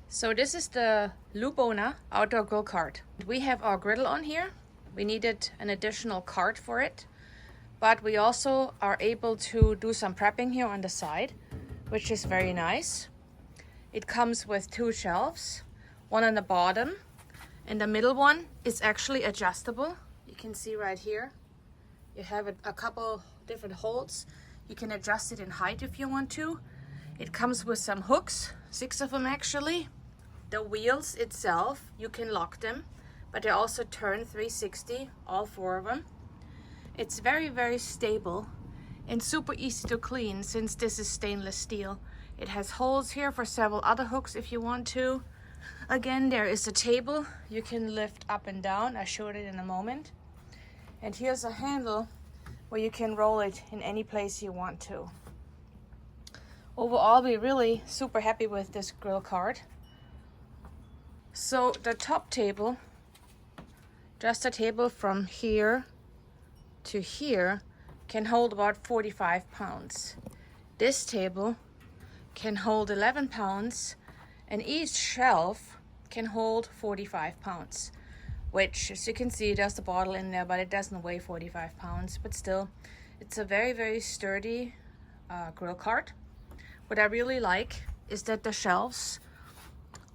So this is the LUE BONA outdoor grill cart. We have our griddle on here. We needed an additional cart for it, but we also are able to do some prepping here on the side, which is very nice. It comes with 2 shelves, one on the bottom, and the middle one is actually adjustable. You can see right here, you have a couple different holes. You can adjust it in height if you want to. It comes with some hooks, 6 of them actually. The wheels itself, you can lock them, but they also turn 360, all 4 of them. It's very, very stable and super easy to clean since this is stainless steel. It has holes here for several other hooks if you want to. Again, there is a table you can lift up and down. I showed it in a moment. And here's a handle where you can roll it in any place you want to. Overall, we're really super happy with this grill cart. So the top table, just a table from here to here, can hold about 45 pounds. This table can hold 11 pounds, and each shelf can hold 45 pounds, which, as you can see, there's a bottle in there, but it doesn't weigh 45 pounds. But still, it's a very, very sturdy grill cart. What I really like is that the shelves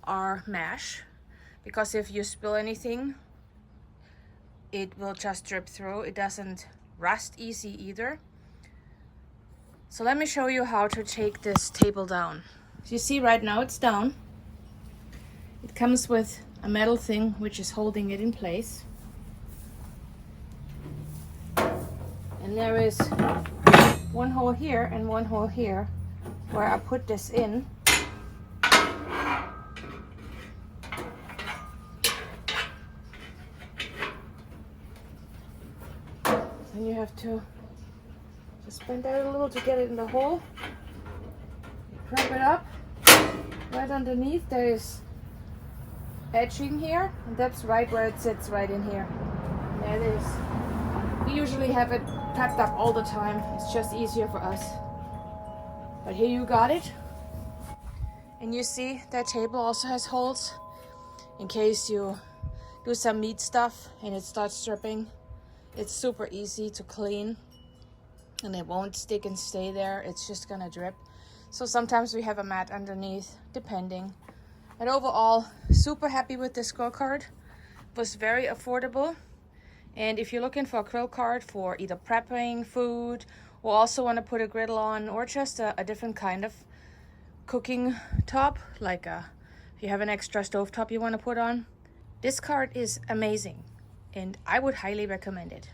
are mesh, because if you spill anything, it will just drip through. It doesn't rust easy either. So let me show you how to take this table down. So you see right now it's down. It comes with a metal thing which is holding it in place. And there is one hole here and one hole here where I put this in. And you have to just bend out a little to get it in the hole. Prop it up. Right underneath there is edging here, and that's right where it sits, right in here. There it is. We usually have it prepped up all the time. It's just easier for us. But here you got it. And you see that table also has holes in case you do some meat stuff and it starts dripping. It's super easy to clean and it won't stick and stay there. It's just gonna drip. So sometimes we have a mat underneath, depending. But overall, super happy with this grill cart. It was very affordable. And if you're looking for a grill cart for either prepping food or also want to put a griddle on, or just a different kind of cooking top, like if you have an extra stove top you want to put on, this cart is amazing and I would highly recommend it.